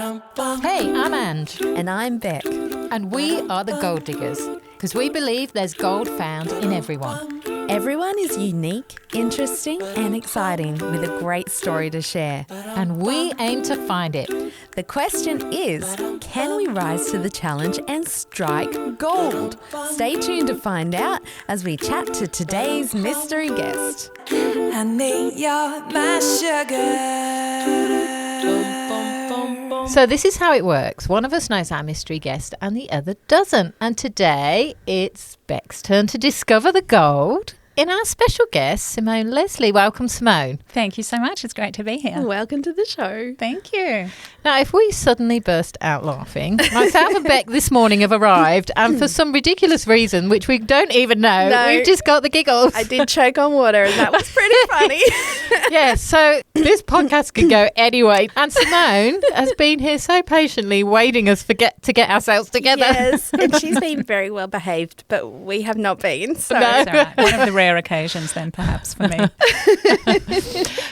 Hey, I'm And. And I'm Beck. And we are the Gold Diggers, because we believe there's gold found in everyone. Everyone is unique, interesting and exciting with a great story to share. And we aim to find it. The question is, can we rise to the challenge and strike gold? Stay tuned to find out as we chat to today's mystery guest. Honey, you're my sugar. So this is how it works. One of us knows our mystery guest and the other doesn't. And today it's Beck's turn to discover the gold in our special guest, Simone Leslie. Welcome, Simone. Thank you so much. It's great to be here. Welcome to the show. Thank you. Now, if we suddenly burst out laughing, myself and Beck this morning have arrived, and for some ridiculous reason, which we don't even know, we've just got the giggles. I did choke on water and that was pretty funny. Yeah, so this podcast could go anyway. And Simone has been here so patiently waiting us to get ourselves together. Yes, and she's been very well behaved, but we have not been. So. No. It's all right. One of the rare occasions then perhaps for me.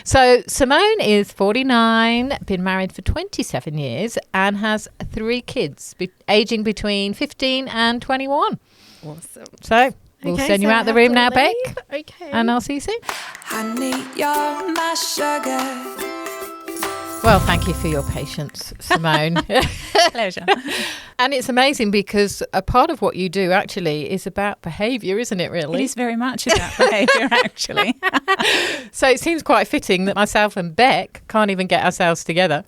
So Simone is 49, been married for 27 years and has 3 kids, aging between 15 and 21. Awesome. So we'll send you out the room now, Beck. Okay. And I'll see you soon. Honey, you're my sugar. Well, thank you for your patience, Simone. Pleasure. And it's amazing because a part of what you do actually is about behaviour, isn't it, really? It is very much about behaviour, actually. So it seems quite fitting that myself and Beck can't even get ourselves together.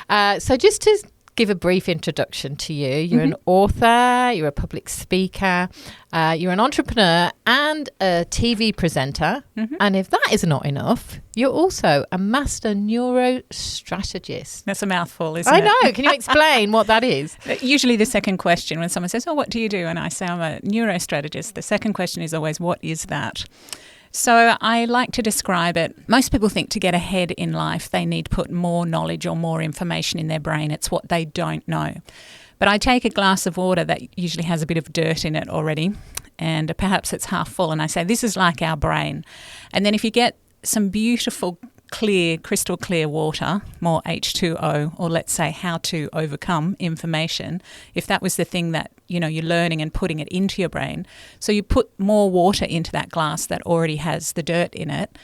So just to give a brief introduction to you, you're an author, you're a public speaker, you're an entrepreneur and a TV presenter. And if that is not enough, you're also a master neuro strategist. That's a mouthful, isn't I it? know. Can you explain what that is? Usually the second question when someone says, oh, what do you do? And I say I'm a neuro strategist. The second question is always, what is that? So I like to describe it. Most people think to get ahead in life, they need to put more knowledge or more information in their brain. It's what they don't know. But I take a glass of water that usually has a bit of dirt in it already, and perhaps it's half full, and I say, this is like our brain. And then if you get some beautiful, clear, crystal clear water, more H2O, or let's say how to overcome information, if that was the thing that you're learning and putting it into your brain. So you put more water into that glass that already has the dirt in it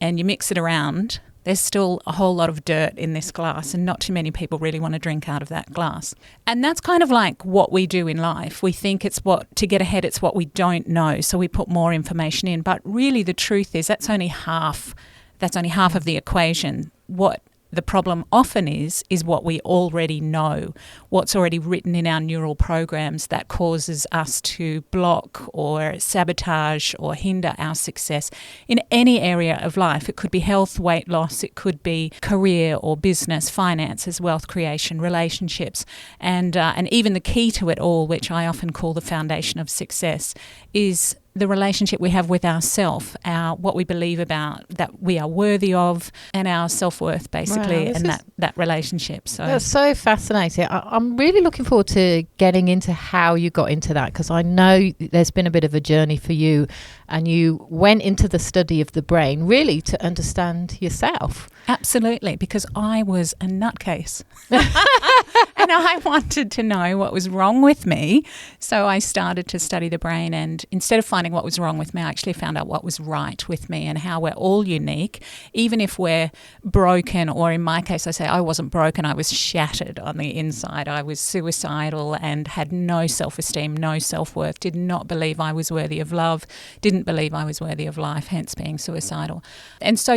and you mix it around. There's still a whole lot of dirt in this glass and not too many people really want to drink out of that glass. And that's kind of like what we do in life. We think to get ahead, it's what we don't know. So we put more information in. But really the truth is that's only half of the equation. What the problem often is what we already know, what's already written in our neural programs that causes us to block or sabotage or hinder our success in any area of life. It could be health, weight loss, it could be career or business, finances, wealth creation, relationships, and even the key to it all, which I often call the foundation of success, is the relationship we have with ourself, what we believe about that we are worthy of, and our self-worth, basically, and that relationship. So that's so fascinating. I'm really looking forward to getting into how you got into that, because I know there's been a bit of a journey for you, and you went into the study of the brain really to understand yourself. Absolutely, because I was a nutcase. And I wanted to know what was wrong with me. So I started to study the brain, and instead of finding what was wrong with me, I actually found out what was right with me and how we're all unique. Even if we're broken, or in my case, I say I wasn't broken, I was shattered on the inside. I was suicidal and had no self-esteem, no self-worth, did not believe I was worthy of love, didn't believe I was worthy of life, hence being suicidal. And so,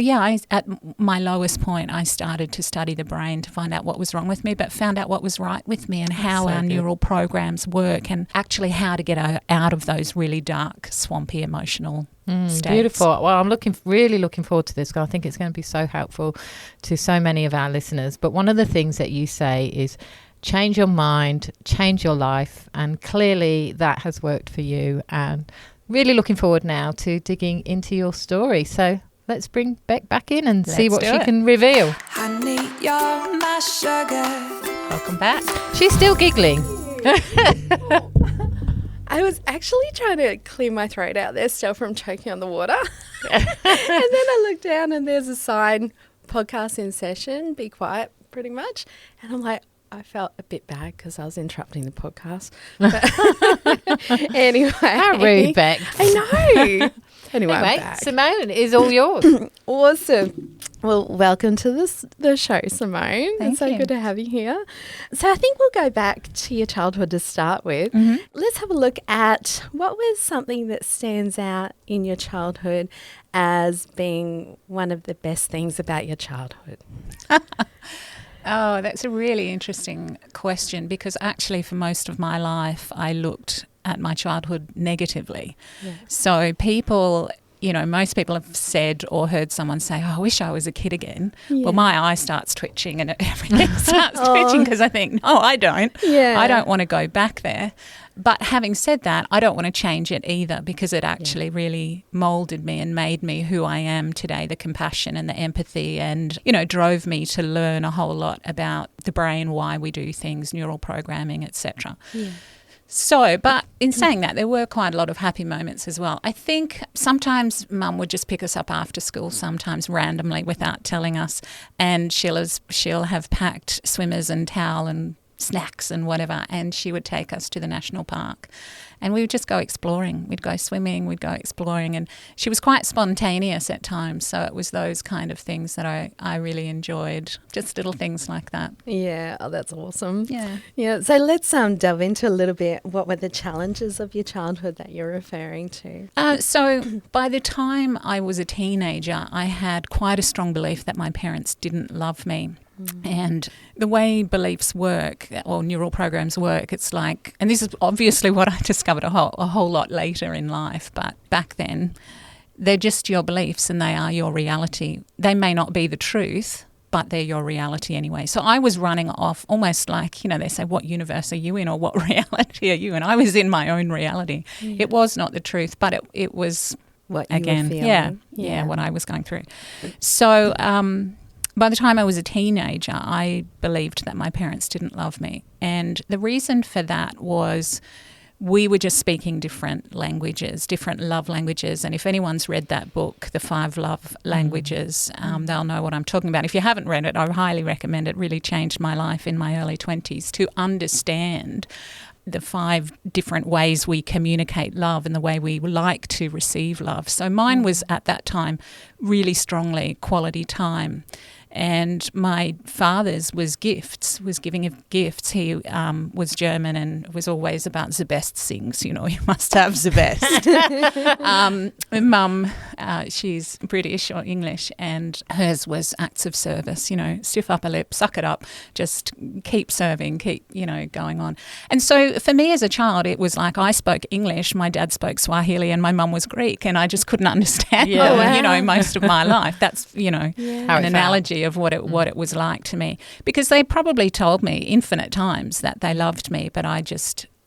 at my lowest point, I started to study the brain to find out what was wrong with me, but found out what was right with me and how our neural programs work, and actually how to get out of those really dark, swampy emotional states. Beautiful. Well, I'm really looking forward to this, because I think it's going to be so helpful to so many of our listeners. But one of the things that you say is change your mind, change your life, and clearly that has worked for you, and really looking forward now to digging into your story. So let's bring Beck back in and see what she can reveal. Honey, you're my sugar. Welcome back. She's still giggling. I was actually trying to clear my throat out there still from choking on the water. And then I looked down and there's a sign, podcast in session, be quiet, pretty much. And I'm like, I felt a bit bad because I was interrupting the podcast. But anyway. How rude, Beck. I know. Anyway, I'm back. Simone, is all yours. Awesome. Well, welcome to the show, Simone. It's so you. good to have you here. So I think we'll go back to your childhood to start with. Let's have a look at what was something that stands out in your childhood as being one of the best things about your childhood. Oh, that's a really interesting question, because actually for most of my life I looked at my childhood negatively. Yeah. So people, most people have said or heard someone say, "Oh, I wish I was a kid again." Yeah. Well, my eye starts twitching and everything starts twitching because I think, no, I don't. Yeah. I don't want to go back there. But having said that, I don't want to change it either, because it actually really moulded me and made me who I am today, the compassion and the empathy, and, drove me to learn a whole lot about the brain, why we do things, neural programming, etc. Yeah. So, but in saying that, there were quite a lot of happy moments as well. I think sometimes Mum would just pick us up after school, sometimes randomly without telling us, and she'll have packed swimmers and towel and snacks and whatever, and she would take us to the national park and we would just go exploring. We'd go swimming, we'd go exploring, and she was quite spontaneous at times, so it was those kind of things that I really enjoyed, just little things like that. Yeah, oh, that's awesome. Yeah. So let's delve into a little bit. What were the challenges of your childhood that you're referring to? So by the time I was a teenager, I had quite a strong belief that my parents didn't love me. And the way beliefs work, or neural programs work, it's like, and this is obviously what I discovered a whole lot later in life, but back then, they're just your beliefs and they are your reality. They may not be the truth, but they're your reality anyway. So I was running off almost like, they say, what universe are you in, or what reality are you in? I was in my own reality. Yeah. It was not the truth, but it was, what you again, were feeling. what I was going through. So by the time I was a teenager, I believed that my parents didn't love me. And the reason for that was we were just speaking different languages, different love languages. And if anyone's read that book, The 5 Love Languages, they'll know what I'm talking about. If you haven't read it, I highly recommend it. It really changed my life in my early 20s to understand the 5 different ways we communicate love and the way we like to receive love. So mine was at that time really strongly quality time. And my father's was gifts, was giving of gifts. He was German and was always about the best things, you must have the best. Mum, she's British or English, and hers was acts of service, stiff upper lip, suck it up, just keep serving, keep, going on. And so for me as a child, it was like I spoke English, my dad spoke Swahili, and my mum was Greek, and I just couldn't understand them, most of my life. That's, an analogy of what it was like to me, because they probably told me infinite times that they loved me, but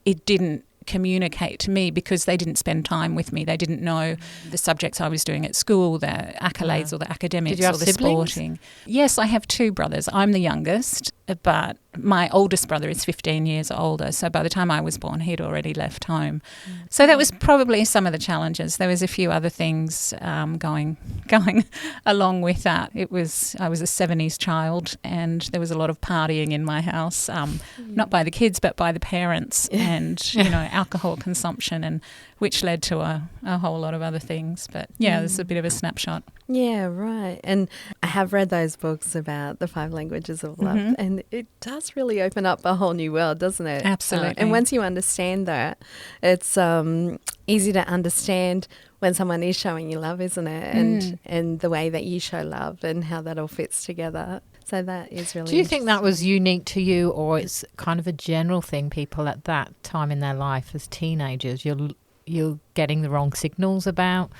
it didn't communicate to me because they didn't spend time with me. They didn't know the subjects I was doing at school, the accolades or the academics Did you have or the siblings? Sporting. Yes, I have 2 brothers. I'm the youngest, but my oldest brother is 15 years older. So by the time I was born, he'd already left home. So that was probably some of the challenges. There was a few other things going along with that. I was a 70s child, and there was a lot of partying in my house, not by the kids, but by the parents, and, alcohol consumption, and which led to a whole lot of other things. But there's a bit of a snapshot. Yeah, right. And I have read those books about the 5 languages of love, and it does really open up a whole new world, doesn't it? Absolutely. And once you understand that, it's easy to understand when someone is showing you love, isn't it? And the way that you show love and how that all fits together. So that is really Do you think that was unique to you, or it's kind of a general thing people at that time in their life as teenagers, you're getting the wrong signals about?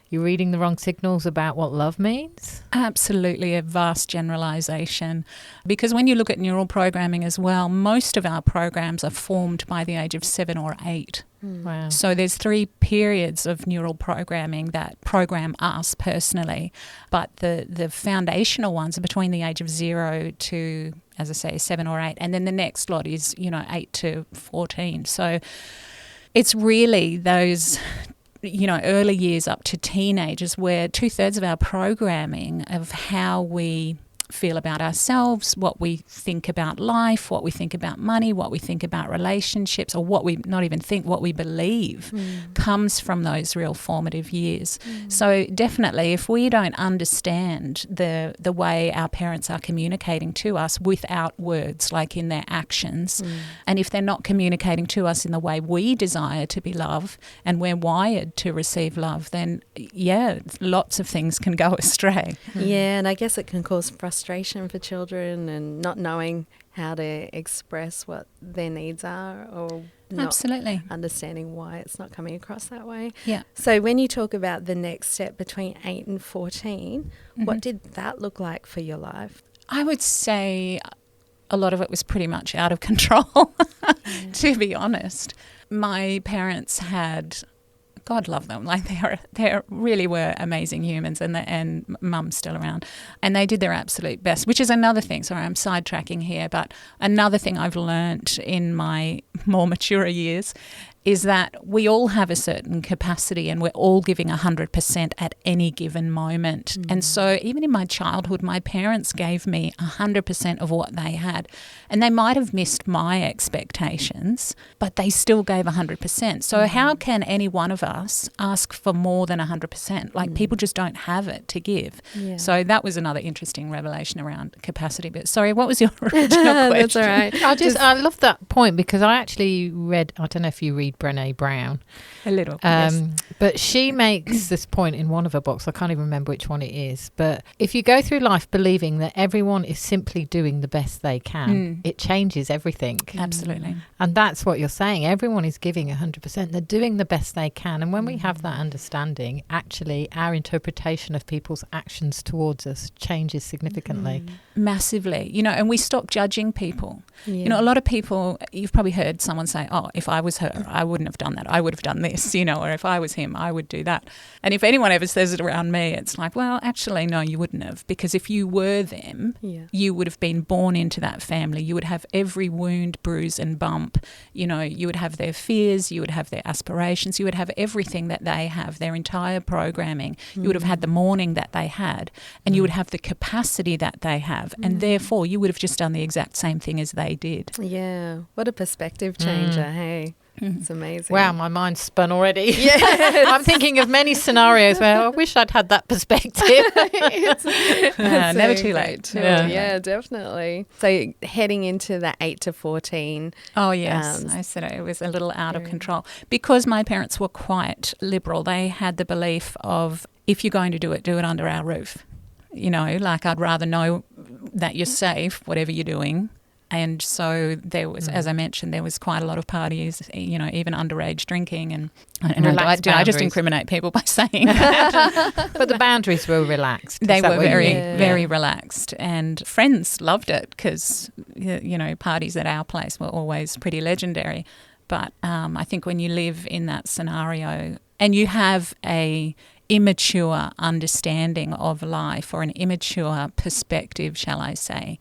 You're reading the wrong signals about what love means? Absolutely, a vast generalisation. Because when you look at neural programming as well, most of our programs are formed by the age of 7 or 8. Wow. So there's 3 periods of neural programming that program us personally, but the foundational ones are between the age of 0 to, as I say, 7 or 8, and then the next lot is 8 to 14. So it's really those early years up to teenagers where 2/3 of our programming of how we feel about ourselves, what we think about life, what we think about money, what we think about relationships, or what we not even think, what we believe comes from those real formative years. So definitely, if we don't understand the way our parents are communicating to us without words, like in their actions, and if they're not communicating to us in the way we desire to be loved and we're wired to receive love, then lots of things can go astray. Yeah, and I guess it can cause frustration for children and not knowing how to express what their needs are, or not Absolutely. understanding why it's not coming across that way. Yeah. So when you talk about the next step between 8 and 14, what did that look like for your life? I would say a lot of it was pretty much out of control, to be honest. My parents had, God love them, like they really were amazing humans, and mum's still around, and they did their absolute best, which is another thing. Sorry, I'm sidetracking here, but another thing I've learnt in my more mature years is that we all have a certain capacity and we're all giving 100% at any given moment. And so even in my childhood, my parents gave me 100% of what they had. And they might have missed my expectations, but they still gave 100%. So how can any one of us ask for more than 100%? Like people just don't have it to give. Yeah. So that was another interesting revelation around capacity. But sorry, what was your original question? That's all right. I love that point, because I actually read, I don't know if you read Brené Brown. A little. Yes. But she makes this point in one of her books. I can't even remember which one it is. But if you go through life believing that everyone is simply doing the best they can, it changes everything. Absolutely. And that's what you're saying. Everyone is giving 100%. They're doing the best they can. And when we have that understanding, actually our interpretation of people's actions towards us changes significantly. Massively. And we stop judging people. Yeah. A lot of people, you've probably heard someone say, oh, if I was her, I wouldn't have done that. I would have done this, or if I was him, I would do that. And if anyone ever says it around me, it's like, well, actually, no, you wouldn't have. Because if you were them, you would have been born into that family. You would have every wound, bruise and bump. You would have their fears. You would have their aspirations. You would have everything that they have, their entire programming. You would have had the morning that they had, and you would have the capacity that they have. And therefore, you would have just done the exact same thing as they did. Yeah. What a perspective changer, hey? It's amazing. Wow, my mind's spun already. Yeah, I'm thinking of many scenarios where I wish I'd had that perspective. Never too late. Yeah, definitely. So heading into the 8 to 14. Oh, yes. I said it was a little out of control. Because my parents were quite liberal, they had the belief of, if you're going to do it under our roof. Like I'd rather know that you're safe, whatever you're doing. And so there was, as I mentioned, there was quite a lot of parties, even underage drinking. And I just incriminate people by saying that. But the boundaries were relaxed. They were very relaxed. And friends loved it because, parties at our place were always pretty legendary. But I think when you live in that scenario and you have a immature understanding of life, or an immature perspective, shall I say.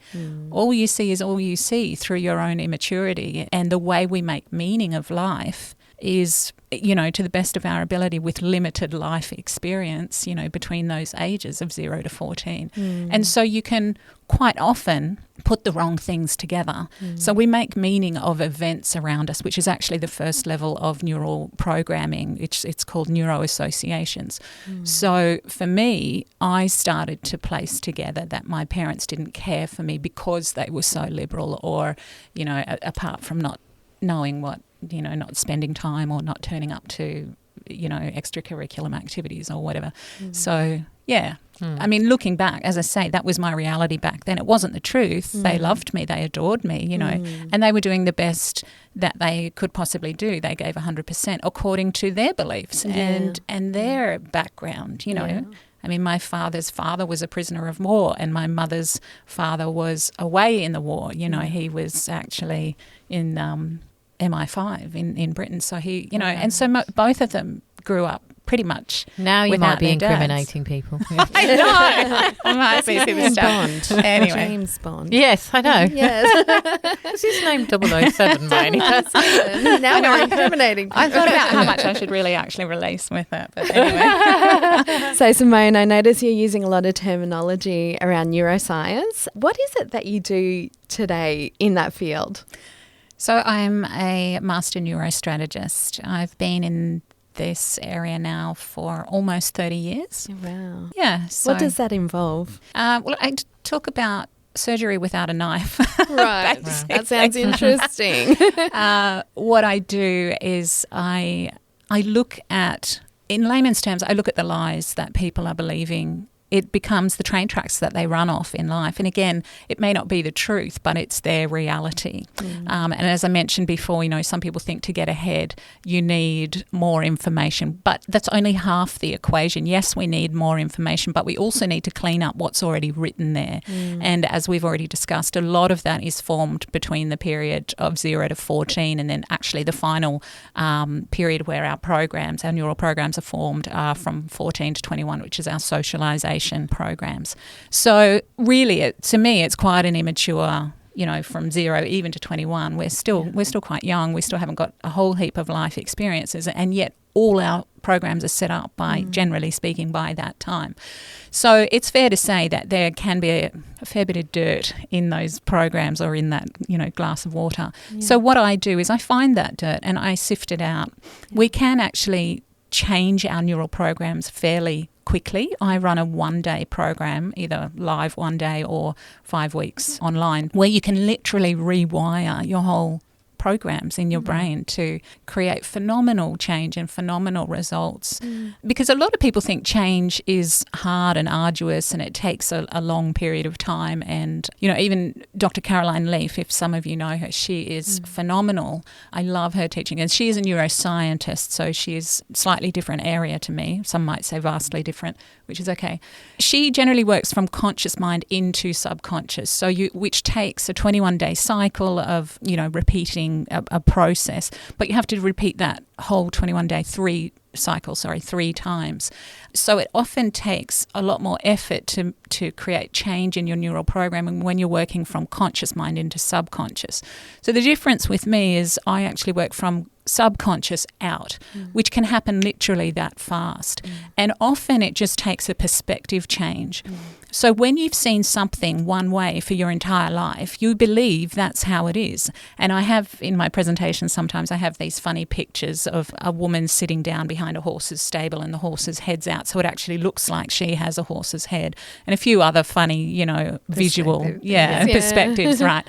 All you see is all you see through your own immaturity, and the way we make meaning of life is, to the best of our ability with limited life experience, between those ages of 0 to 14. And so you can quite often put the wrong things together. So we make meaning of events around us, which is actually the first level of neural programming. It's called neuro associations. So for me, I started to place together that my parents didn't care for me because they were so liberal, or, apart from not knowing what, not spending time or not turning up to, extracurricular activities or whatever. So, yeah. I mean, looking back, as I say, that was my reality back then. It wasn't the truth. They loved me. They adored me, and they were doing the best that they could possibly do. They gave 100% according to their beliefs and their background, I mean, my father's father was a prisoner of war, and my mother's father was away in the war. He was actually in MI5 in Britain. So he, and so both of them grew up pretty much Now you without might be their dads. incriminating people. I know. I might be James Bond. Anyway. James Bond. Yes, I know. Yes. What's his name? 007, mate. Now we're incriminating people. I thought about how much I should really actually release with it. But anyway. So, Simone, I notice you're using a lot of terminology around neuroscience. What is it that you do today in that field? So I'm a master neurostrategist. I've been in this area now for almost 30 years. Wow. Yeah. So, What does that involve? well, I talk about surgery without a knife. Right. That sounds interesting. What I do is I look at, in layman's terms, I look at the lies that people are believing. It becomes the train tracks that they run off in life. And again, it may not be the truth, but it's their reality. And as I mentioned before, some people think to get ahead, you need more information. But that's only half the equation. Yes, we need more information, but we also need to clean up what's already written there. And as we've already discussed, a lot of that is formed between the period of 0 to 14 and then actually the final period where our neural programs are formed are from 14 to 21, which is our socialization programs. So really, to me, it's quite an immature, from 0 even to 21. We're still quite young. We still haven't got a whole heap of life experiences, and yet all our programs are set up by, generally speaking, by that time. So it's fair to say that there can be a fair bit of dirt in those programs or in that, glass of water. Yeah. So what I do is I find that dirt and I sift it out. We can actually change our neural programs fairly quickly. I run a 1-day program, either live 1 day or 5 weeks online, where you can literally rewire your whole programs in your brain to create phenomenal change and phenomenal results. Because a lot of people think change is hard and arduous and it takes a long period of time. And, even Dr. Caroline Leaf, if some of you know her, she is phenomenal. I love her teaching. And she is a neuroscientist, so she is a slightly different area to me. Some might say vastly different, which is okay. She generally works from conscious mind into subconscious, which takes a 21-day cycle of, repeating a process, but you have to repeat that whole 21-day 3 times. So it often takes a lot more effort to create change in your neural programming when you're working from conscious mind into subconscious. So the difference with me is I actually work from subconscious out, which can happen literally that fast. And often it just takes a perspective change. So when you've seen something one way for your entire life, you believe that's how it is. And I have, in my presentations, sometimes I have these funny pictures of a woman sitting down behind a horse's stable and the horse's head's out, so it actually looks like she has a horse's head. And a few other funny, visual perspectives, right?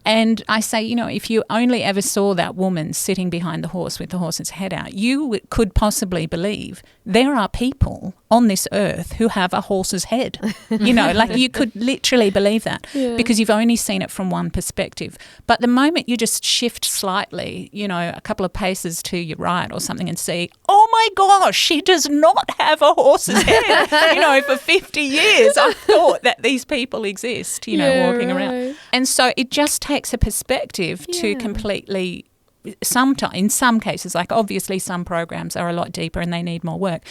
And I say, if you only ever saw that woman sitting behind the horse with the horse's head out, you could possibly believe there are people on this earth who have a horse's head. You could literally believe that because you've only seen it from one perspective. But the moment you just shift slightly, a couple of paces to your right or something and see, oh my gosh, she does not have a horse's head. For 50 years I've thought that these people exist, walking around. And so it just takes a perspective to completely, in some cases, like obviously some programs are a lot deeper and they need more work.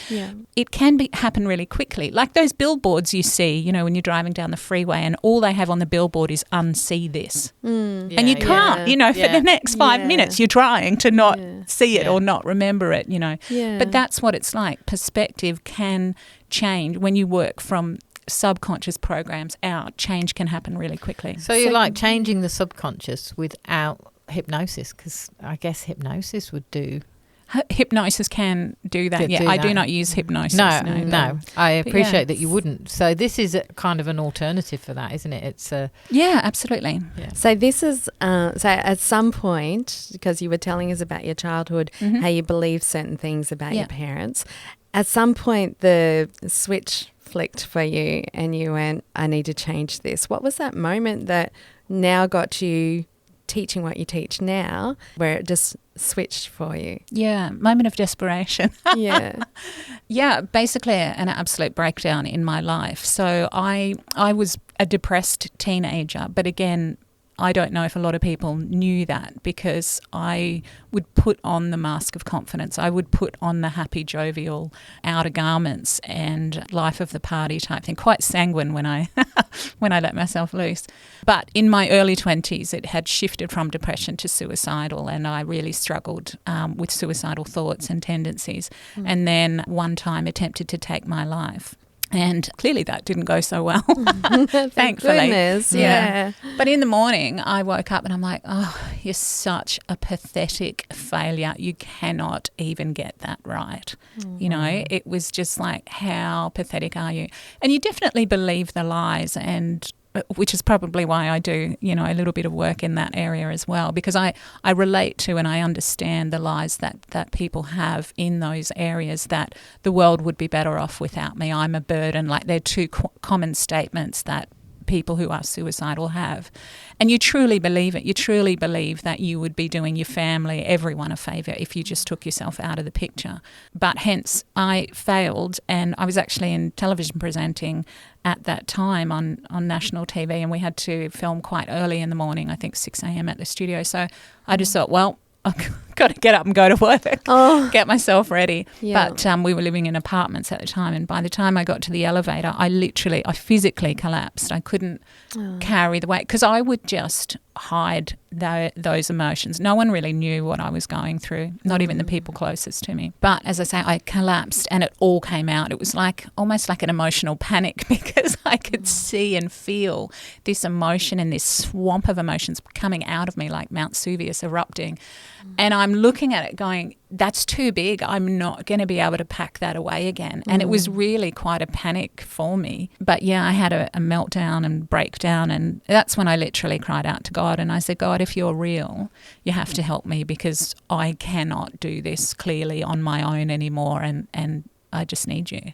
It can happen really quickly. Like those billboards you see, when you're driving down the freeway and all they have on the billboard is unsee this. And you can't, for the next 5 minutes you're trying to not see it or not remember it, But that's what it's like. Perspective can change when you work from subconscious programs out. Change can happen really quickly. So you're like changing the subconscious without hypnosis, because I guess hypnosis would do. Hypnosis can do that. I do not use hypnosis. No. I appreciate that you wouldn't. So this is kind of an alternative for that, isn't it? It's absolutely. Yeah. So this is so at some point, because you were telling us about your childhood, how you believe certain things about your parents. At some point, the switch flicked for you, and you went, "I need to change this." What was that moment that now got you teaching what you teach now, where it just switched for you? Moment of desperation. Basically an absolute breakdown in my life. So I was a depressed teenager, but again, I don't know if a lot of people knew that, because I would put on the mask of confidence. I would put on the happy, jovial outer garments and life of the party type thing, quite sanguine when I when I let myself loose. But in my early 20s, it had shifted from depression to suicidal, and I really struggled with suicidal thoughts and tendencies. And then one time attempted to take my life. And clearly that didn't go so well, thankfully. Goodness, yeah. But in the morning, I woke up and I'm like, oh, you're such a pathetic failure. You cannot even get that right. You know, it was just like, how pathetic are you? And you definitely believe the lies, and which is probably why I do, you know, a little bit of work in that area as well, because I relate to and I understand the lies that people have in those areas, that the world would be better off without me. I'm a burden. Like, they're two common statements that people who are suicidal have. And you truly believe it. You truly believe that you would be doing your family, everyone, a favour if you just took yourself out of the picture. But hence I failed, and I was actually in television presenting at that time on national TV, and we had to film quite early in the morning, I think 6 a.m. at the studio. So I just thought, well, I've got to get up and go to work, get myself ready. Yeah. But we were living in apartments at the time, and by the time I got to the elevator, I physically collapsed. I couldn't carry the weight, because I would just hide those emotions. No one really knew what I was going through, not even the people closest to me. But as I say, I collapsed and it all came out. It was like almost like an emotional panic, because I could see and feel this emotion and this swamp of emotions coming out of me like Mount Vesuvius erupting. And I'm looking at it going, that's too big. I'm not going to be able to pack that away again. And it was really quite a panic for me. But yeah, I had a meltdown and breakdown, and that's when I literally cried out to God, and I said, God, if you're real, you have to help me, because I cannot do this clearly on my own anymore, and I just need you.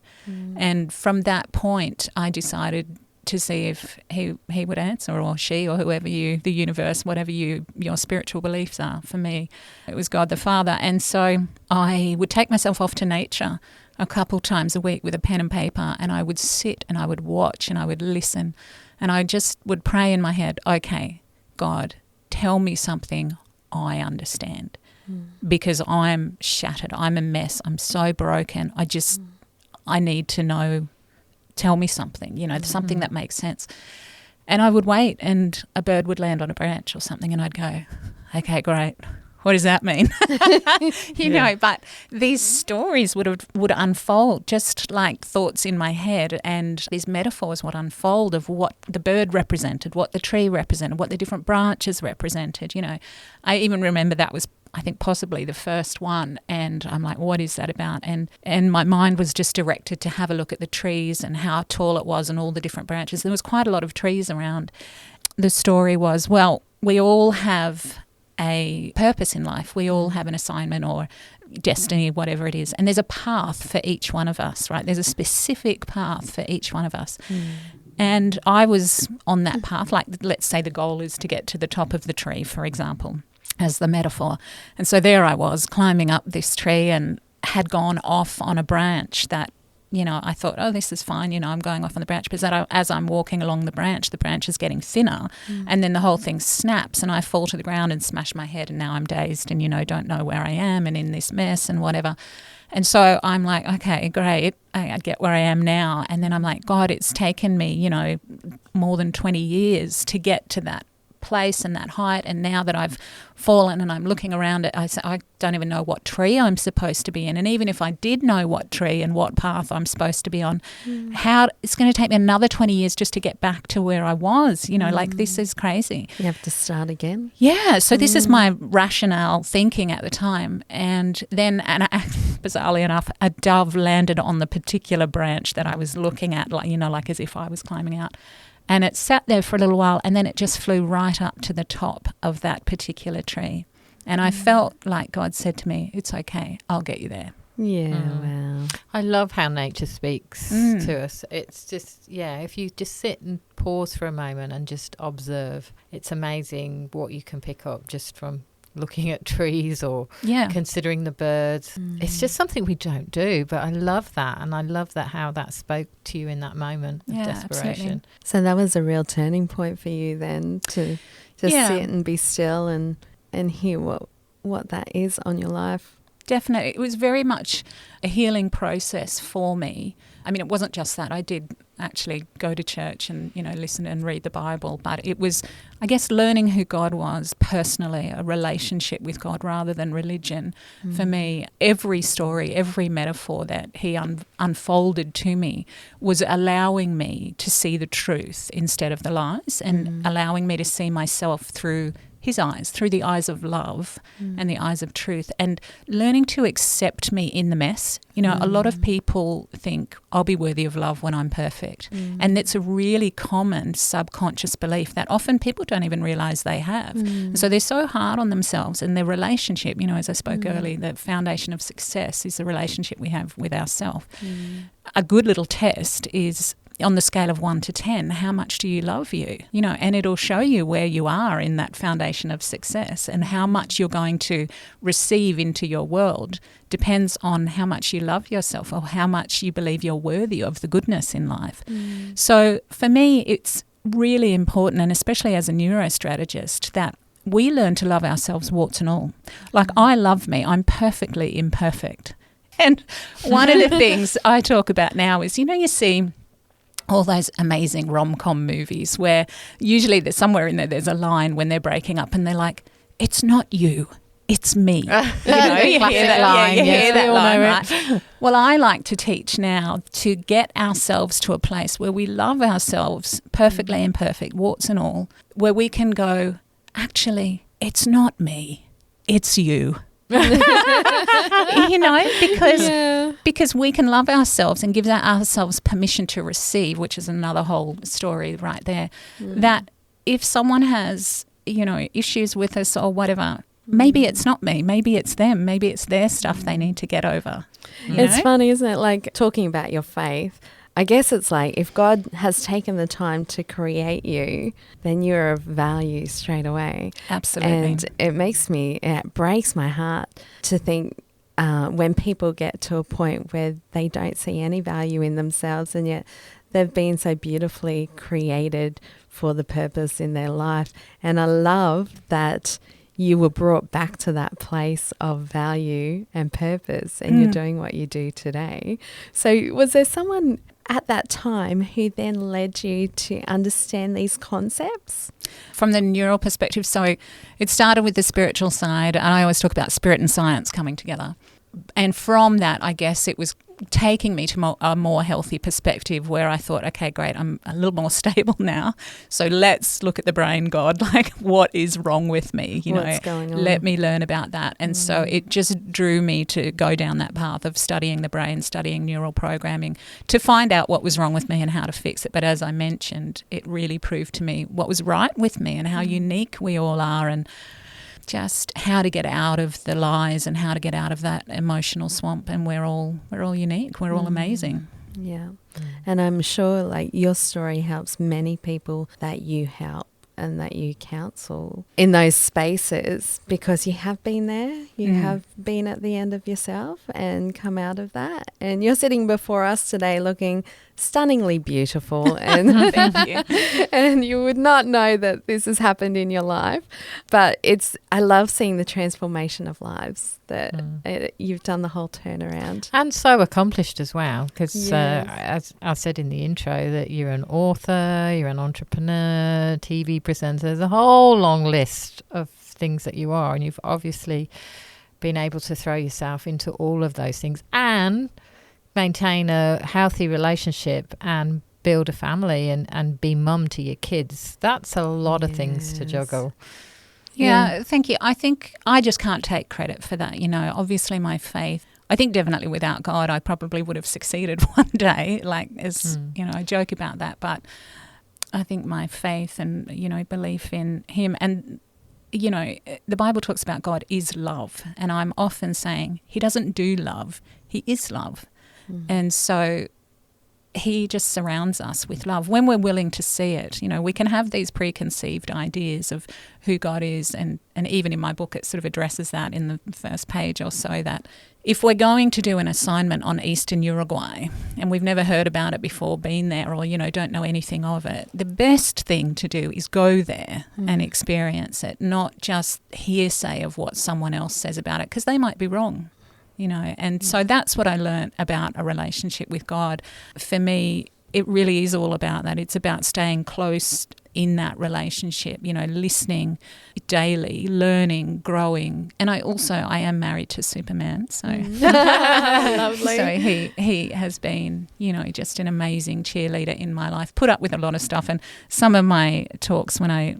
And from that point, I decided to see if he would answer, or she, or whoever the universe, whatever your spiritual beliefs are. For me, it was God the Father. And so I would take myself off to nature a couple times a week with a pen and paper, and I would sit and I would watch and I would listen, and I just would pray in my head, okay, God, tell me something I understand, because I'm shattered. I'm a mess. I'm so broken. I need to know. Tell me something, something that makes sense. And I would wait, and a bird would land on a branch or something, and I'd go, okay, great. What does that mean? you know, but these stories would unfold just like thoughts in my head, and these metaphors would unfold of what the bird represented, what the tree represented, what the different branches represented. You know, I even remember that was, I think, possibly the first one, and I'm like, what is that about? And my mind was just directed to have a look at the trees and how tall it was and all the different branches. There was quite a lot of trees around. The story was, well, we all have a purpose in life. We all have an assignment or destiny, whatever it is. And there's a path for each one of us, right? There's a specific path for each one of us. And I was on that path. Like, let's say the goal is to get to the top of the tree, for example, as the metaphor. And so there I was climbing up this tree, and had gone off on a branch that, I thought, oh, this is fine, I'm going off on the branch. But as I'm walking along the branch is getting thinner, and then the whole thing snaps and I fall to the ground and smash my head, and now I'm dazed and, don't know where I am and in this mess and whatever. And so I'm like, okay, great, I get where I am now. And then I'm like, God, it's taken me, more than 20 years to get to that place and that height, and now that I've fallen and I'm looking around it, I don't even know what tree I'm supposed to be in. And even if I did know what tree and what path I'm supposed to be on, how it's going to take me another 20 years just to get back to where I was, like, this is crazy. You have to start again. Yeah, so this is my rationale thinking at the time. And then, bizarrely enough, a dove landed on the particular branch that I was looking at, like as if I was climbing out. And it sat there for a little while, and then it just flew right up to the top of that particular tree. And I felt like God said to me, it's okay, I'll get you there. Yeah, wow. I love how nature speaks to us. It's just, if you just sit and pause for a moment and just observe, it's amazing what you can pick up just from looking at trees or considering the birds. It's just something we don't do, but I love that, and I love that how that spoke to you in that moment of desperation. Absolutely. So that was a real turning point for you then to Just sit and be still and hear what that is on your life. Definitely. It was very much a healing process for me. I mean, it wasn't just that. I did actually go to church and, listen and read the Bible, but it was, I guess, learning who God was personally, a relationship with God rather than religion. For me, every story, every metaphor that he unfolded to me was allowing me to see the truth instead of the lies and allowing me to see myself through his eyes, through the eyes of love and the eyes of truth, and learning to accept me in the mess. A lot of people think I'll be worthy of love when I'm perfect. And that's a really common subconscious belief that often people don't even realise they have. And so they're so hard on themselves and their relationship, as I spoke earlier, the foundation of success is the relationship we have with ourselves. A good little test is on the scale of 1 to 10, how much do you love you? And it'll show you where you are in that foundation of success, and how much you're going to receive into your world depends on how much you love yourself or how much you believe you're worthy of the goodness in life. So for me, it's really important, and especially as a neurostrategist, that we learn to love ourselves warts and all. Like, I love me. I'm perfectly imperfect. And one of the things I talk about now is, you see all those amazing rom-com movies where usually there's somewhere in there's a line when they're breaking up and they're like, it's not you, it's me. You hear that line. You hear that line, right? Well, I like to teach now to get ourselves to a place where we love ourselves perfectly imperfect, warts and all, where we can go, actually, it's not me, it's you. Because we can love ourselves and give ourselves permission to receive, which is another whole story right there. That if someone has, issues with us or whatever, maybe it's not me, maybe it's them, maybe it's their stuff they need to get over. It's funny, isn't it? Like, talking about your faith, I guess it's like, if God has taken the time to create you, then you're of value straight away. Absolutely. And it breaks my heart to think when people get to a point where they don't see any value in themselves, and yet they've been so beautifully created for the purpose in their life. And I love that you were brought back to that place of value and purpose, and you're doing what you do today. So was there someone at that time who then led you to understand these concepts? From the neural perspective, so it started with the spiritual side, and I always talk about spirit and science coming together. And from that, I guess it was taking me to a more healthy perspective where I thought, okay, great, I'm a little more stable now. So let's look at the brain, God, like, what is wrong with me? What's going on? Let me learn about that. And so it just drew me to go down that path of studying the brain, studying neural programming, to find out what was wrong with me and how to fix it. But as I mentioned, it really proved to me what was right with me and how unique we all are, and just how to get out of the lies and how to get out of that emotional swamp. And we're all unique. We're all amazing. Yeah. And I'm sure, like, your story helps many people that you help and that you counsel in those spaces, because you have been there. You have been at the end of yourself and come out of that. And you're sitting before us today looking stunningly beautiful. And Thank you. and you would not know that this has happened in your life. But I love seeing the transformation of lives, that you've done the whole turnaround. And so accomplished as well, because as I said in the intro, that you're an author, you're an entrepreneur, TV presenter. There's a whole long list of things that you are, and you've obviously been able to throw yourself into all of those things and maintain a healthy relationship and build a family and be mum to your kids. That's a lot of things to juggle. Yeah, thank you. I think I just can't take credit for that. Obviously my faith, I think definitely without God, I probably would have succeeded one day, like, as, I joke about that. But I think my faith and, belief in him, and, the Bible talks about God is love. And I'm often saying he doesn't do love. He is love. And so he just surrounds us with love when we're willing to see it. You know, we can have these preconceived ideas of who God is, and even in my book it sort of addresses that in the first page or so, that if we're going to do an assignment on Eastern Uruguay and we've never heard about it before, been there, or, you know, don't know anything of it, the best thing to do is go there and experience it, not just hearsay of what someone else says about it, because they might be wrong. You know, and so that's what I learned about a relationship with God. For me, it really is all about that. It's about staying close in that relationship, you know, listening daily, learning, growing. And I am married to Superman, so Lovely. so he has been, you know, just an amazing cheerleader in my life, put up with a lot of stuff. And some of my talks, when I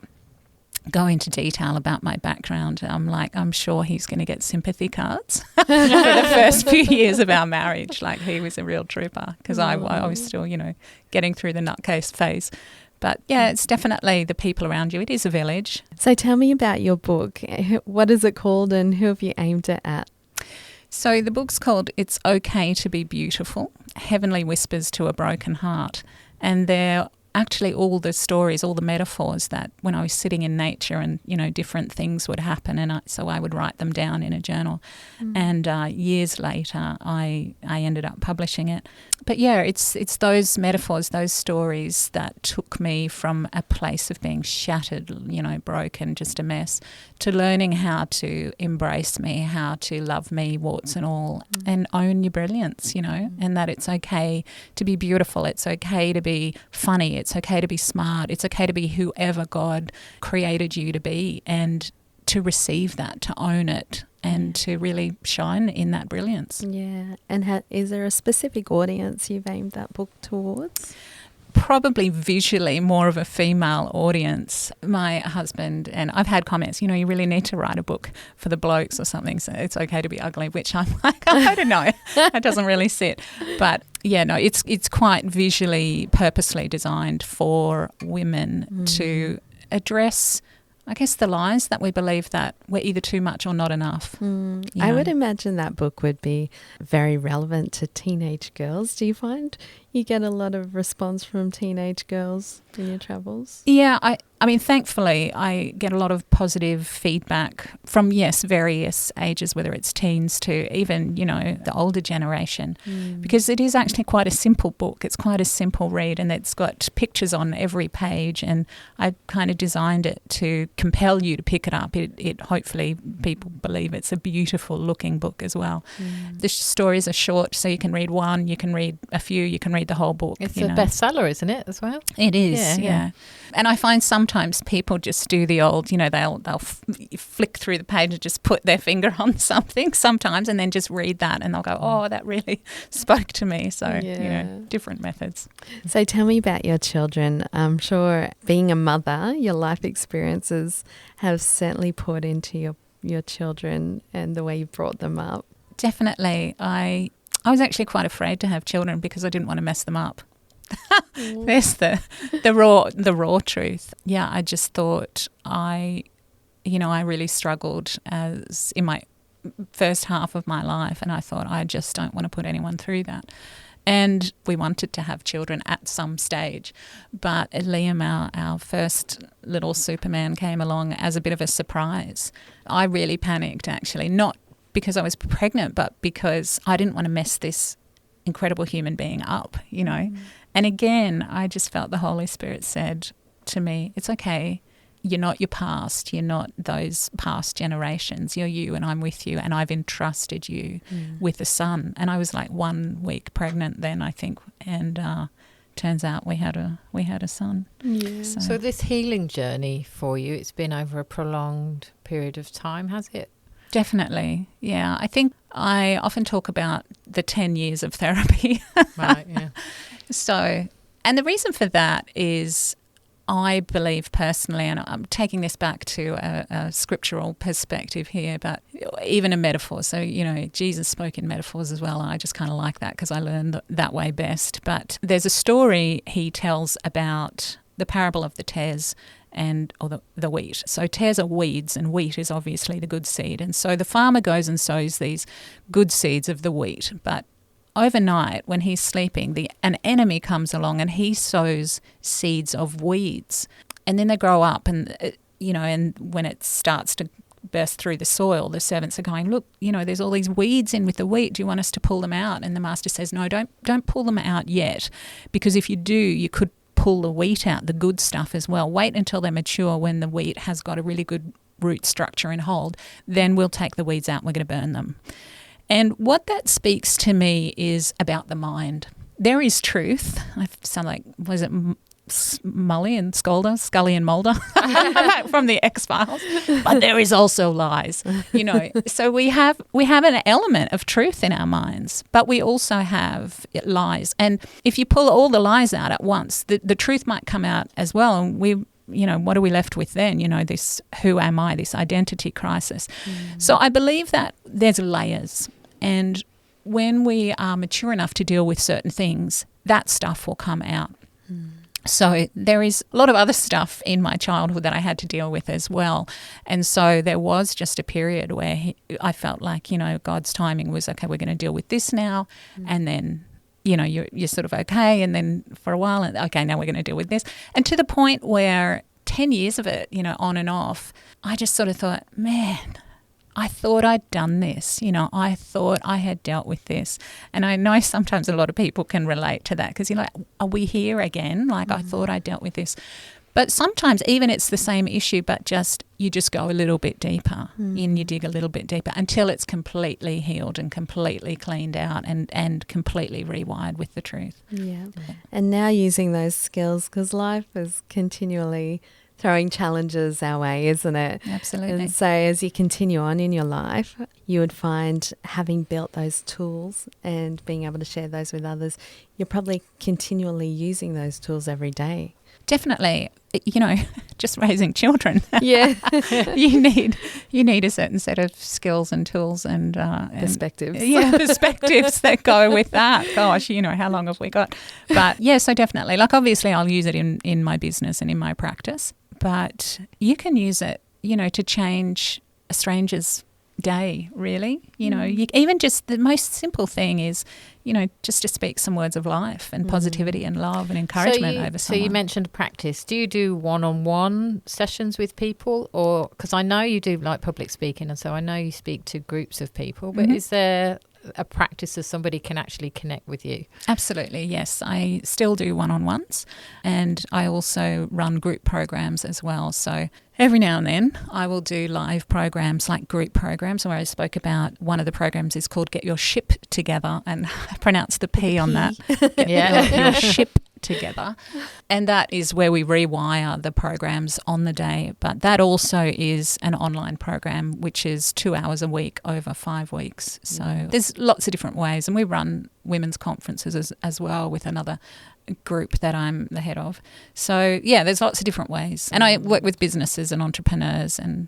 go into detail about my background, I'm sure he's going to get sympathy cards for the first few years of our marriage. Like, he was a real trooper, because I was still, you know, getting through the nutcase phase. But yeah, it's definitely the people around you. It is a village. So tell me about your book. What is it called and who have you aimed it at? So the book's called It's Okay to Be Beautiful, Heavenly Whispers to a Broken Heart. And they're actually all the stories, all the metaphors that when I was sitting in nature and, you know, different things would happen, and so I would write them down in a journal. And years later I ended up publishing it. But yeah, it's those metaphors, those stories that took me from a place of being shattered, you know, broken, just a mess, to learning how to embrace me, how to love me, warts and all, and own your brilliance, you know, and that it's okay to be beautiful, it's okay to be funny, it's okay to be smart, it's okay to be whoever God created you to be, and to receive that, to own it, and to really shine in that brilliance. Yeah. And is there a specific audience you've aimed that book towards? Probably visually more of a female audience. My husband, and I've had comments, you know, you really need to write a book for the blokes or something, so it's okay to be ugly, which I'm like, I don't know. That doesn't really sit. But yeah, no, it's quite visually, purposely designed for women to address, I guess, the lies that we believe that we're either too much or not enough. I would imagine that book would be very relevant to teenage girls. Do you find you get a lot of response from teenage girls in your travels? Yeah, I mean, thankfully, I get a lot of positive feedback from, yes, various ages, whether it's teens to even, you know, the older generation, because it is actually quite a simple book. It's quite a simple read, and it's got pictures on every page, and I kind of designed it to compel you to pick it up. It hopefully people believe it's a beautiful looking book as well. The stories are short, so you can read one, you can read a few, you can read the whole book. It's a bestseller, isn't it, as well? It is, yeah. And I find sometimes people just do the old, you know, they'll flick through the page and just put their finger on something sometimes, and then just read that, and they'll go, oh, that really spoke to me. So, you know, different methods. So tell me about your children. I'm sure being a mother, your life experiences have certainly poured into your children and the way you brought them up. Definitely. I was actually quite afraid to have children because I didn't want to mess them up. There's the raw truth. Yeah, I just thought I really struggled as in my first half of my life, and I thought I just don't want to put anyone through that. And we wanted to have children at some stage, but Liam, our first little Superman, came along as a bit of a surprise. I really panicked, actually, not because I was pregnant, but because I didn't want to mess this incredible human being up, you know. And again, I just felt the Holy Spirit said to me, it's okay. You're not your past. You're not those past generations. You're you, and I'm with you, and I've entrusted you with a son. And I was like 1 week pregnant then, I think, and turns out we had a son. Yeah. So this healing journey for you, it's been over a prolonged period of time, has it? Definitely, yeah. I think I often talk about the 10 years of therapy. Right, yeah. So, and the reason for that is I believe personally, and I'm taking this back to a scriptural perspective here, but even a metaphor. So, you know, Jesus spoke in metaphors as well. And I just kind of like that because I learned that way best. But there's a story he tells about the parable of the tares or the wheat. So tares are weeds, and wheat is obviously the good seed. And so the farmer goes and sows these good seeds of the wheat, but overnight when he's sleeping, an enemy comes along and he sows seeds of weeds. And then they grow up and, and when it starts to burst through the soil, the servants are going, look, there's all these weeds in with the wheat. Do you want us to pull them out? And the master says, no, don't pull them out yet, because if you do, you could pull the wheat out, the good stuff as well. Wait until they mature when the wheat has got a really good root structure and hold. Then we'll take the weeds out and we're going to burn them. And what that speaks to me is about the mind. There is truth. I sound like, was it Mully and Scully and Mulder from the X-Files? But there is also lies, So we have an element of truth in our minds, but we also have lies. And if you pull all the lies out at once, the truth might come out as well. And what are we left with then? This who am I, this identity crisis. So I believe that there's layers. And when we are mature enough to deal with certain things, that stuff will come out. So there is a lot of other stuff in my childhood that I had to deal with as well. And so there was just a period where I felt like, God's timing was, okay, we're going to deal with this now. And then, you're sort of okay. And then for a while, okay, now we're going to deal with this. And to the point where 10 years of it, on and off, I just sort of thought, man, I thought I'd done this, I thought I had dealt with this. And I know sometimes a lot of people can relate to that because you're like, are we here again? Like, I thought I dealt with this. But sometimes even it's the same issue, but you just go a little bit deeper in, you dig a little bit deeper until it's completely healed and completely cleaned out and completely rewired with the truth. Yeah. And now using those skills, because life is continually throwing challenges our way, isn't it? Absolutely. And so as you continue on in your life, you would find having built those tools and being able to share those with others, you're probably continually using those tools every day. Definitely. Just raising children. Yeah. you need a certain set of skills and tools and perspectives. Perspectives that go with that. Gosh, how long have we got? But so definitely. Like, obviously I'll use it in my business and in my practice, but you can use it, to change a stranger's day, really. You even just the most simple thing is, just to speak some words of life and positivity and love and encouragement over someone. So you mentioned practice. Do you do one-on-one sessions with people, or because I know you do like public speaking, and so I know you speak to groups of people, but is there a practice that somebody can actually connect with you? Absolutely, yes. I still do one-on-ones, and I also run group programs as well. So every now and then I will do live programs, like group programs, where I spoke about one of the programs is called Get Your Ship Together, and I pronounced the P on that. Get your ship together. And that is where we rewire the programs on the day. But that also is an online program, which is 2 hours a week over 5 weeks. So there's lots of different ways. And we run women's conferences as well with another group that I'm the head of. So, there's lots of different ways. And I work with businesses and entrepreneurs and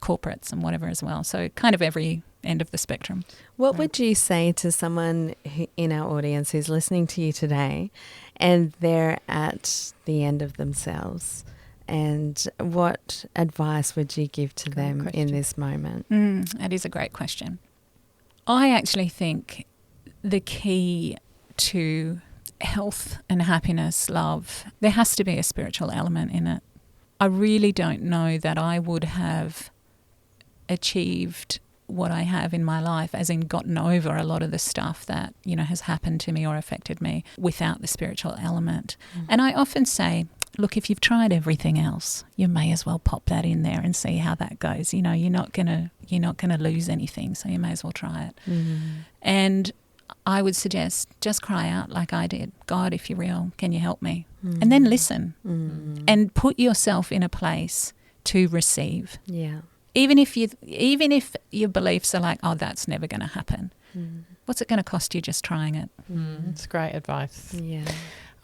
corporates and whatever as well. So kind of every end of the spectrum. What would you say to someone in our audience who's listening to you today and they're at the end of themselves? And what advice would you give to them in this moment? That is a great question. I actually think the key to health and happiness, love, there has to be a spiritual element in it. I really don't know that I would have achieved what I have in my life, as in gotten over a lot of the stuff that, has happened to me or affected me without the spiritual element. And I often say, look, if you've tried everything else, you may as well pop that in there and see how that goes. You're not gonna lose anything, so you may as well try it. And I would suggest just cry out like I did, God, if you're real, can you help me? And then listen and put yourself in a place to receive. Yeah. Even if your beliefs are like, oh, that's never going to happen. What's it going to cost you just trying it? It's great advice. Yeah.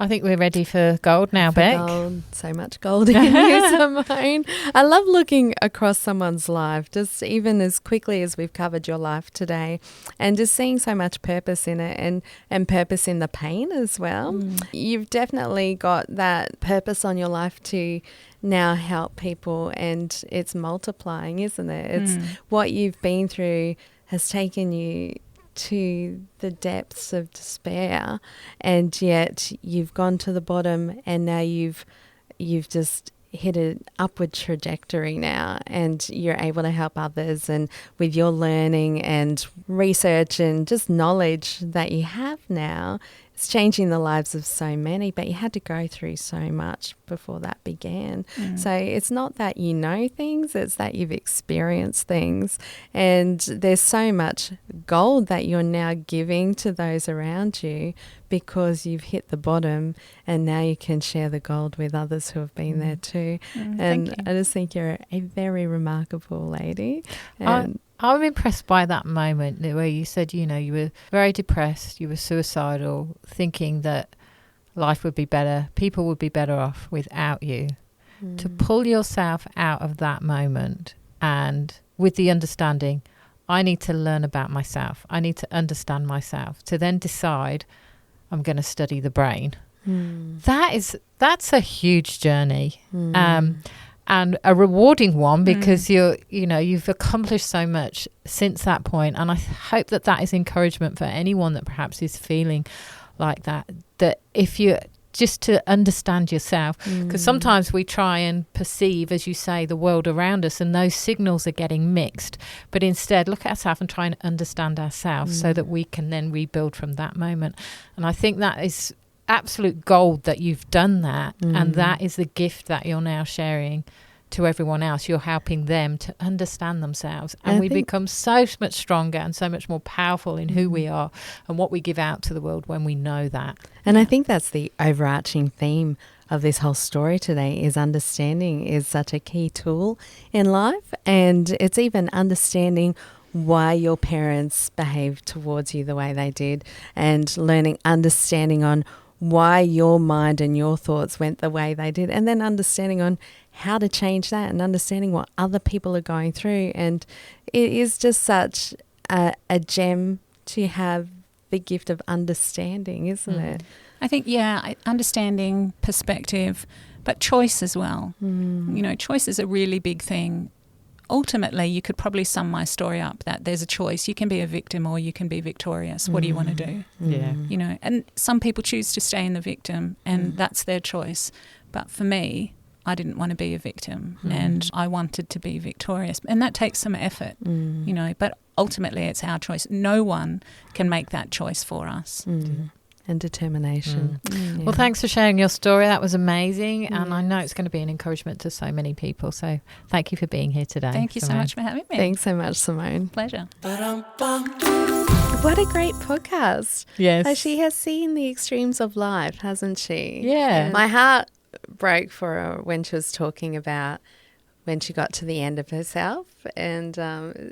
I think we're ready for gold now, Beck. Gold. So much gold in here, Simone. I love looking across someone's life, just even as quickly as we've covered your life today, and just seeing so much purpose in it and purpose in the pain as well. You've definitely got that purpose on your life to now help people, and it's multiplying, isn't it? It's what you've been through has taken you to the depths of despair, and yet you've gone to the bottom, and now you've just hit an upward trajectory now, and you're able to help others, and with your learning and research and just knowledge that you have now, it's changing the lives of so many, but you had to go through so much before that began. So it's not that you know things, it's that you've experienced things, and there's so much gold that you're now giving to those around you because you've hit the bottom, and now you can share the gold with others who have been there too. And I just think you're a very remarkable lady. And I'm impressed by that moment where you said, you were very depressed, you were suicidal, thinking that life would be better, people would be better off without you. To pull yourself out of that moment, and with the understanding, I need to learn about myself, I need to understand myself, to then decide I'm going to study the brain. That's a huge journey. And a rewarding one, because you've accomplished so much since that point. And I hope that is encouragement for anyone that perhaps is feeling like that if you just to understand yourself, because sometimes we try and perceive, as you say, the world around us, and those signals are getting mixed. But instead, look at ourselves and try and understand ourselves so that we can then rebuild from that moment. And I think that is absolute gold that you've done that, and that is the gift that you're now sharing to everyone else. You're helping them to understand themselves, and we become so much stronger and so much more powerful in who we are and what we give out to the world when we know that. And I think that's the overarching theme of this whole story today, is understanding is such a key tool in life, and it's even understanding why your parents behaved towards you the way they did, and understanding on why your mind and your thoughts went the way they did, and then understanding on how to change that, and understanding what other people are going through. And it is just such a gem to have the gift of understanding, isn't it? I think, understanding, perspective, but choice as well. Choice is a really big thing. Ultimately, you could probably sum my story up that there's a choice. You can be a victim or you can be victorious. What do you want to do? Yeah. And some people choose to stay in the victim, and that's their choice. But for me, I didn't want to be a victim, and I wanted to be victorious. And that takes some effort, but ultimately it's our choice. No one can make that choice for us. And determination. Well, thanks for sharing your story. That was amazing. And I know it's going to be an encouragement to so many people. So thank you for being here today. Thank you so much for having me. Thanks so much, Simone. Pleasure. What a great podcast. Yes. Like, she has seen the extremes of life, hasn't she? Yeah. And my heart broke for her when she was talking about when she got to the end of herself, and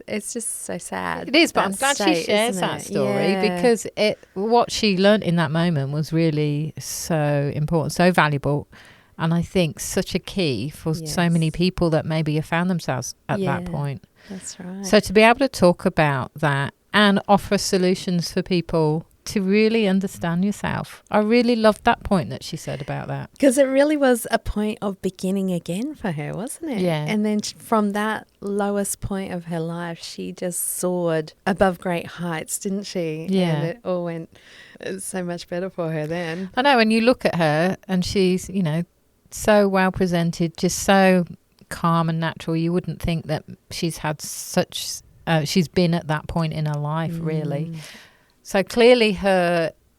it's just so sad. It is, but I'm glad she shares that story, because what she learnt in that moment was really so important, so valuable, and I think such a key for so many people that maybe have found themselves at that point. That's right. So to be able to talk about that and offer solutions for people to really understand yourself. I really loved that point that she said about that. Because it really was a point of beginning again for her, wasn't it? Yeah. And then from that lowest point of her life, she just soared above great heights, didn't she? Yeah. And it all went so much better for her then. I know, when you look at her and she's, so well presented, just so calm and natural, you wouldn't think that she's had she's been at that point in her life, really. So clearly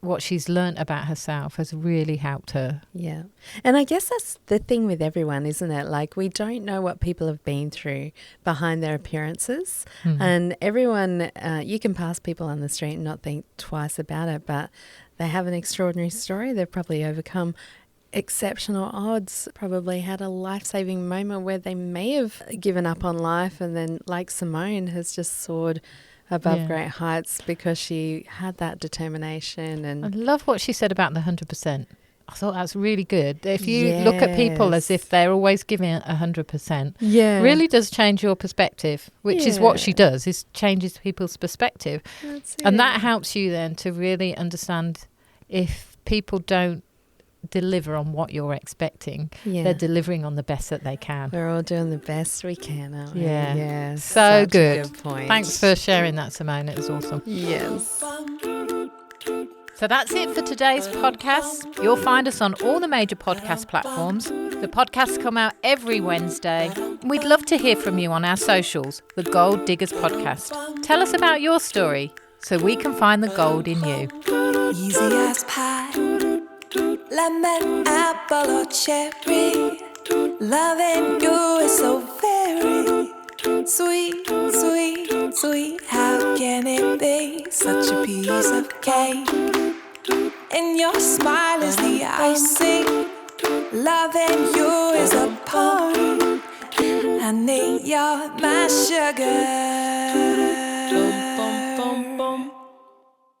what she's learnt about herself has really helped her. Yeah. And I guess that's the thing with everyone, isn't it? Like, we don't know what people have been through behind their appearances. And everyone, you can pass people on the street and not think twice about it, but they have an extraordinary story. They've probably overcome exceptional odds, probably had a life-saving moment where they may have given up on life, and then, like Simone, has just soared above great heights because she had that determination. And I love what she said about the 100%. I thought that's really good. If you look at people as if they're always giving 100%, really does change your perspective, which is what she does, is changes people's perspective. That's and it. that helps you then to really understand if people don't deliver on what you're expecting. Yeah. They're delivering on the best that they can. We're all doing the best we can, aren't we? Yeah. Yeah. So Such a good. point. Thanks for sharing that, Simone. It was awesome. Yes. So that's it for today's podcast. You'll find us on all the major podcast platforms. The podcasts come out every Wednesday. We'd love to hear from you on our socials, the Gold Diggers Podcast. Tell us about your story so we can find the gold in you. Easy as pie, lemon, apple or cherry. Loving you is so very sweet, sweet, sweet. How can it be such a piece of cake? And your smile is the icing. Loving you is a party. Honey, you're my sugar.